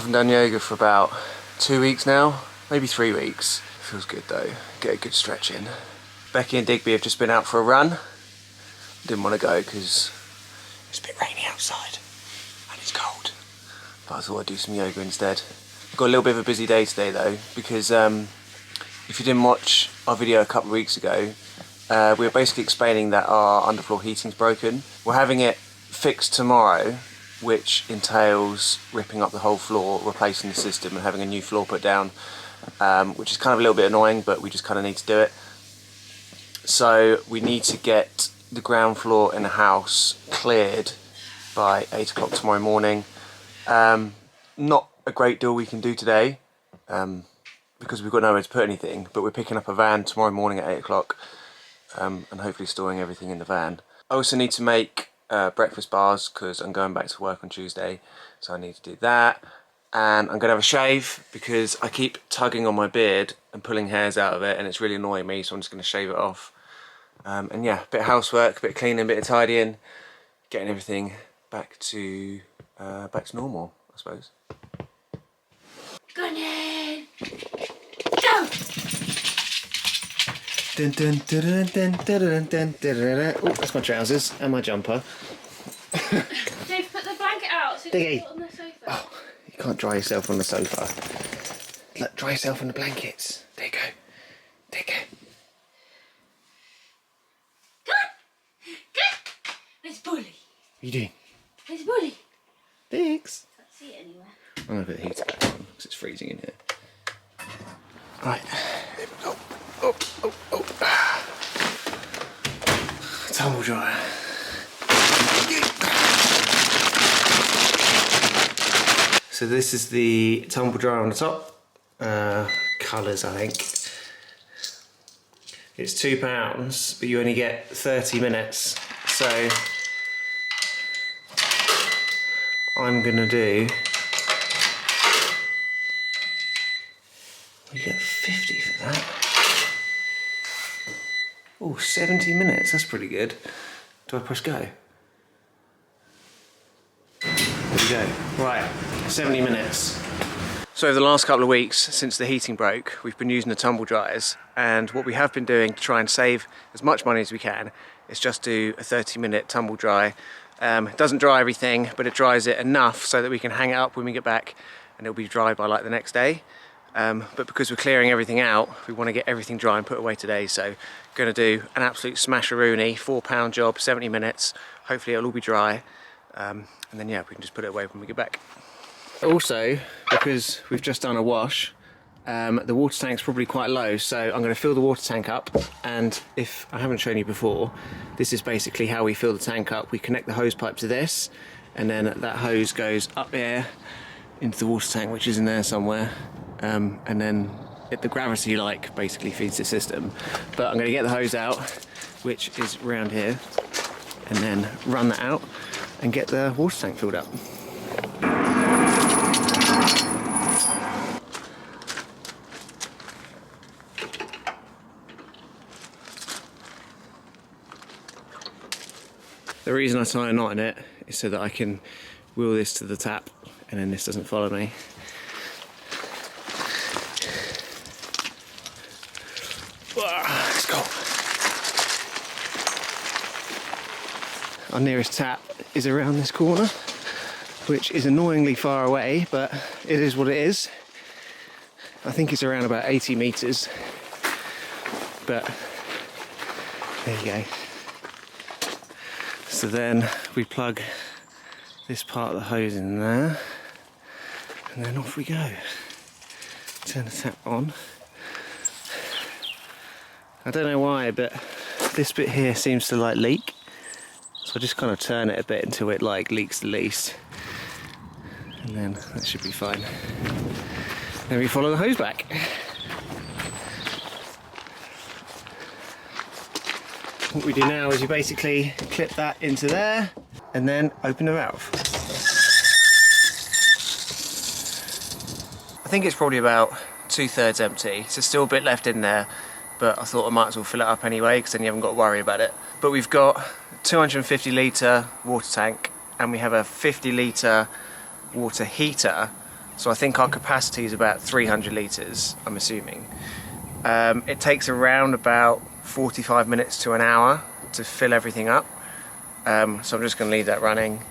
Haven't done yoga for about 2 weeks now, maybe 3 weeks. Feels good though, get a good stretch in. Becky and Digby have just been out for a run. Didn't want to go because it's a bit rainy outside and it's cold. But I thought I'd do some yoga instead. Got a little bit of a busy day today though, because if you didn't watch our video a couple of weeks ago, we were basically explaining that our underfloor heating's broken. We're having it fixed tomorrow, which entails ripping up the whole floor, replacing the system and having a new floor put down, which is kind of a little bit annoying, but we just kind of need to do it. So we need to get the ground floor in the house cleared by 8 o'clock tomorrow morning. Not a great deal we can do today, because we've got nowhere to put anything, but we're picking up a van tomorrow morning at 8 o'clock and hopefully storing everything in the van. I also need to make breakfast bars because I'm going back to work on Tuesday, so I need to do that. And I'm going to have a shave because I keep tugging on my beard and pulling hairs out of it and it's really annoying me, so I'm just going to shave it off. And yeah, a bit of housework, a bit of cleaning, a bit of tidying, getting everything back to normal, I suppose. Go on then! Go! Dun, dun, dun, dun, dun, dun, dun, dun. Oh, that's my trousers and my jumper. Dave, put the blanket out so you can put it on the sofa. Oh, you can't dry yourself on the sofa. Look, dry yourself on the blankets. There you go. There you go. Come on! Good! Where's Bully? What are you doing? Where's Bully? Thanks. Can't see it anywhere. I'm going to put the heater back on because it's freezing in here. Right, here we go. Oh, oh, oh. Tumble dryer. So this is the tumble dryer on the top. Colours, I think. It's £2, but you only get 30 minutes. So I'm gonna do. You get 50 for that. Oh, 70 minutes, that's pretty good. Do I press go? There we go. Right, 70 minutes. So over the last couple of weeks, since the heating broke, we've been using the tumble dryers, and what we have been doing to try and save as much money as we can is just do a 30-minute tumble dry. It doesn't dry everything, but it dries it enough so that we can hang it up when we get back and it'll be dry by like the next day. But because we're clearing everything out, we want to get everything dry and put away today, so going to do an absolute smasheroonie, £4 job, 70 minutes. Hopefully it'll all be dry, and then yeah, we can just put it away when we get back. Also, because we've just done a wash, the water tank's probably quite low, so I'm going to fill the water tank up. And if I haven't shown you before, this is basically how we fill the tank up. We connect the hose pipe to this, and then that hose goes up here into the water tank, which is in there somewhere. And then the gravity like basically feeds the system. But I'm going to get the hose out, which is around here, and then run that out and get the water tank filled up. The reason I tie a knot in it is so that I can wheel this to the tap and then this doesn't follow me. Let's go. Our nearest tap is around this corner, which is annoyingly far away, but it is what it is. I think it's around about 80 metres, but there you go. So then we plug this part of the hose in there, and then off we go. Turn the tap on. I don't know why, but this bit here seems to like leak. So I just kind of turn it a bit until it like leaks the least. And then that should be fine. Then we follow the hose back. What we do now is you basically clip that into there and then open the valve. I think it's probably about 2/3 empty, so still a bit left in there, but I thought I might as well fill it up anyway because then you haven't got to worry about it. But we've got a 250 litre water tank and we have a 50 litre water heater, So I think our capacity is about 300 litres, I'm assuming. It takes around about 45 minutes to an hour to fill everything up. So I'm just going to leave that running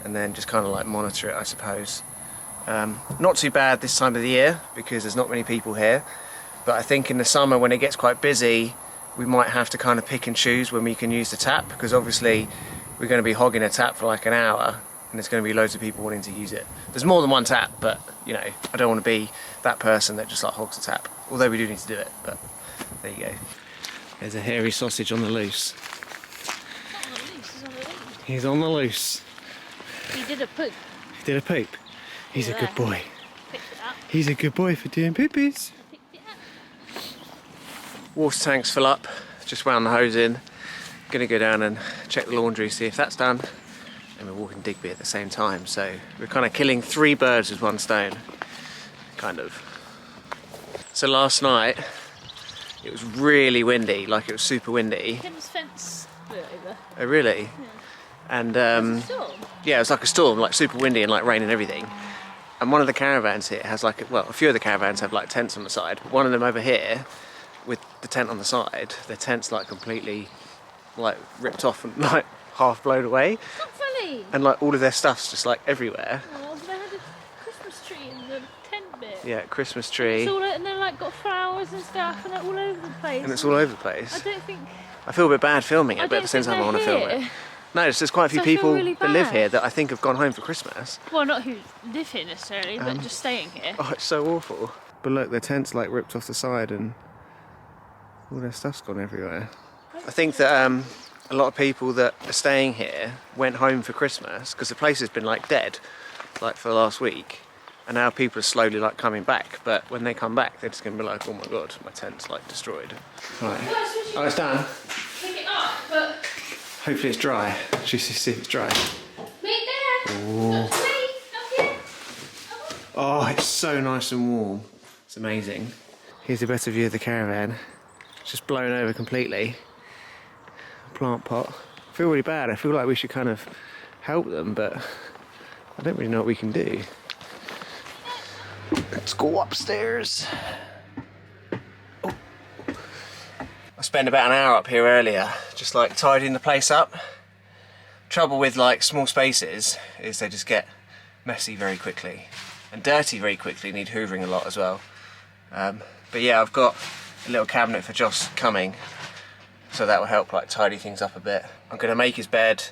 and then just kind of like monitor it, I suppose. Not too bad this time of the year because there's not many people here, but I think in the summer when it gets quite busy we might have to kind of pick and choose when we can use the tap, because obviously we're going to be hogging a tap for like an hour and there's going to be loads of people wanting to use it. There's more than one tap, but you know, I don't want to be that person that just like hogs the tap, although we do need to do it. But there you go. There's a hairy sausage on the loose. He's on the loose. He did a poop. He did a poop. He's a good boy. Picked it up. He's a good boy for doing poopies. Picked it up. Water tanks fill up. Just wound the hose in. Gonna go down and check the laundry, see if that's done. And we're walking Digby at the same time. So we're kind of killing 3 birds with 1 stone. Kind of. So last night, it was really windy, like it was super windy. Tim's fence blew over. Oh really? Yeah. And Storm. yeah, it was like a storm, like super windy and like rain and everything. And one of the caravans here has like, well, a few of the caravans have like tents on the side. One of them over here, with the tent on the side, the tent's like completely like ripped off and like half blown away. It's not funny. And like all of their stuff's just like everywhere. Oh, they had a Christmas tree in the tent bit. Yeah, Christmas tree. It's all, and they're like got flowers and stuff and they're all over the place. And it's all over the place. I don't think. I feel a bit bad filming it, I but at the same don't time I think want to they're film here. it. No, there's quite a few So I feel people really that live bad. here that I think have gone home for Christmas. Well, not who live here necessarily, but just staying here. Oh, it's so awful. But look, their tent's like ripped off the side and all their stuff's gone everywhere. I think that a lot of people that are staying here went home for Christmas because the place has been like dead, like for the last week. And now people are slowly like coming back. But when they come back, they're just going to be like, oh my God, my tent's like destroyed. Right. Oh, it's done. Pick it up, but. Hopefully it's dry. Just see if it's dry. Me there. Ooh. Up here. Oh, it's so nice and warm. It's amazing. Here's a better view of the caravan. It's just blown over completely. Plant pot. I feel really bad. I feel like we should kind of help them, but I don't really know what we can do. Let's go upstairs. Oh. I spent about an hour up here earlier, just like tidying the place up. Trouble with like small spaces is they just get messy very quickly and dirty very quickly, need hoovering a lot as well. But yeah, I've got a little cabinet for Joss coming, so that will help like tidy things up a bit. I'm gonna make his bed,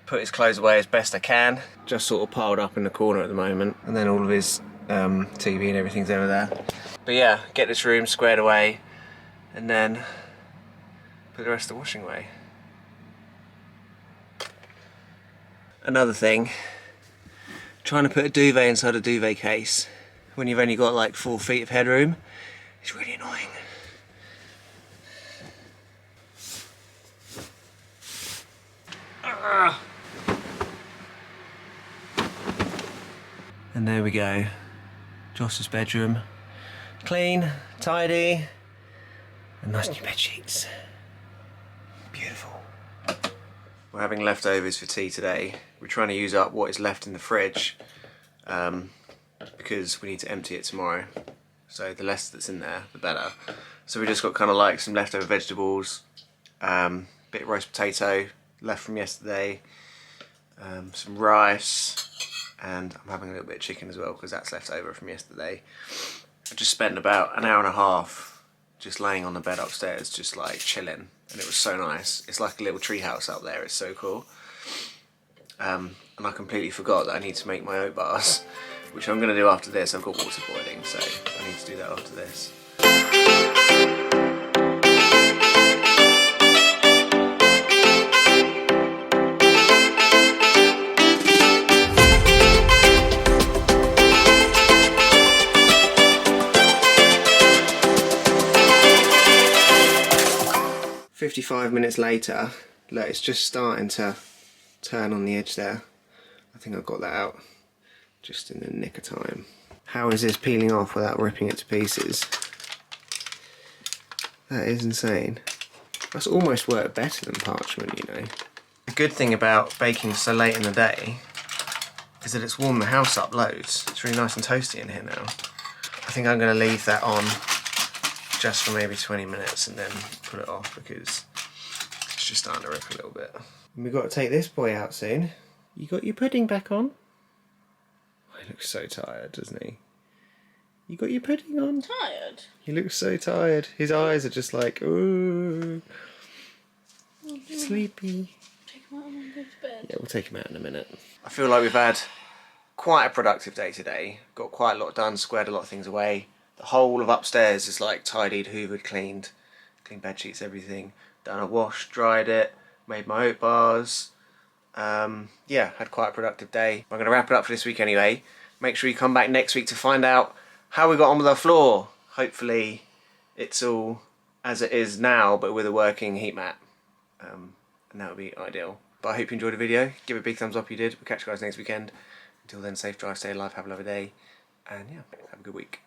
put his clothes away as best I can. Just sort of piled up in the corner at the moment, and then all of his TV and everything's over there. But yeah, get this room squared away and then put the rest of the washing away. Another thing, trying to put a duvet inside a duvet case when you've only got like 4 feet of headroom is really annoying. And there we go, Joss's bedroom. Clean, tidy, and nice new bed sheets. Beautiful. We're having leftovers for tea today. We're trying to use up what is left in the fridge because we need to empty it tomorrow. So the less that's in there, the better. So we just got kind of like some leftover vegetables, bit of roast potato left from yesterday, some rice, and I'm having a little bit of chicken as well because that's left over from yesterday. I just spent about an hour and a half just laying on the bed upstairs, just like chilling, and it was so nice. It's like a little tree house up there, it's so cool. And I completely forgot that I need to make my oat bars, which I'm going to do after this. I've got water boiling, so I need to do that after this. 55 minutes later, look, it's just starting to turn on the edge there. I think I got that out just in the nick of time. How is this peeling off without ripping it to pieces? That is insane. That's almost worked better than parchment, you know. The good thing about baking so late in the day is that it's warmed the house up loads. It's really nice and toasty in here now. I think I'm going to leave that on just for maybe 20 minutes and then put it off because it's just starting to rip a little bit. And we've got to take this boy out soon. You got your pudding back on? Oh, he looks so tired, doesn't he? You got your pudding on? Tired? He looks so tired. His eyes are just like, ooh, sleepy. Take him out and then go to bed. Yeah, we'll take him out in a minute. I feel like we've had quite a productive day today. Got quite a lot done, squared a lot of things away. The whole of upstairs is like tidied, hoovered, cleaned. Cleaned bed sheets, everything. Done a wash, dried it, made my oat bars. Yeah, had quite a productive day. I'm going to wrap it up for this week anyway. Make sure you come back next week to find out how we got on with our floor. Hopefully it's all as it is now, but with a working heat mat. And that would be ideal. But I hope you enjoyed the video. Give it a big thumbs up if you did. We'll catch you guys next weekend. Until then, safe drive, stay alive, have a lovely day. And yeah, have a good week.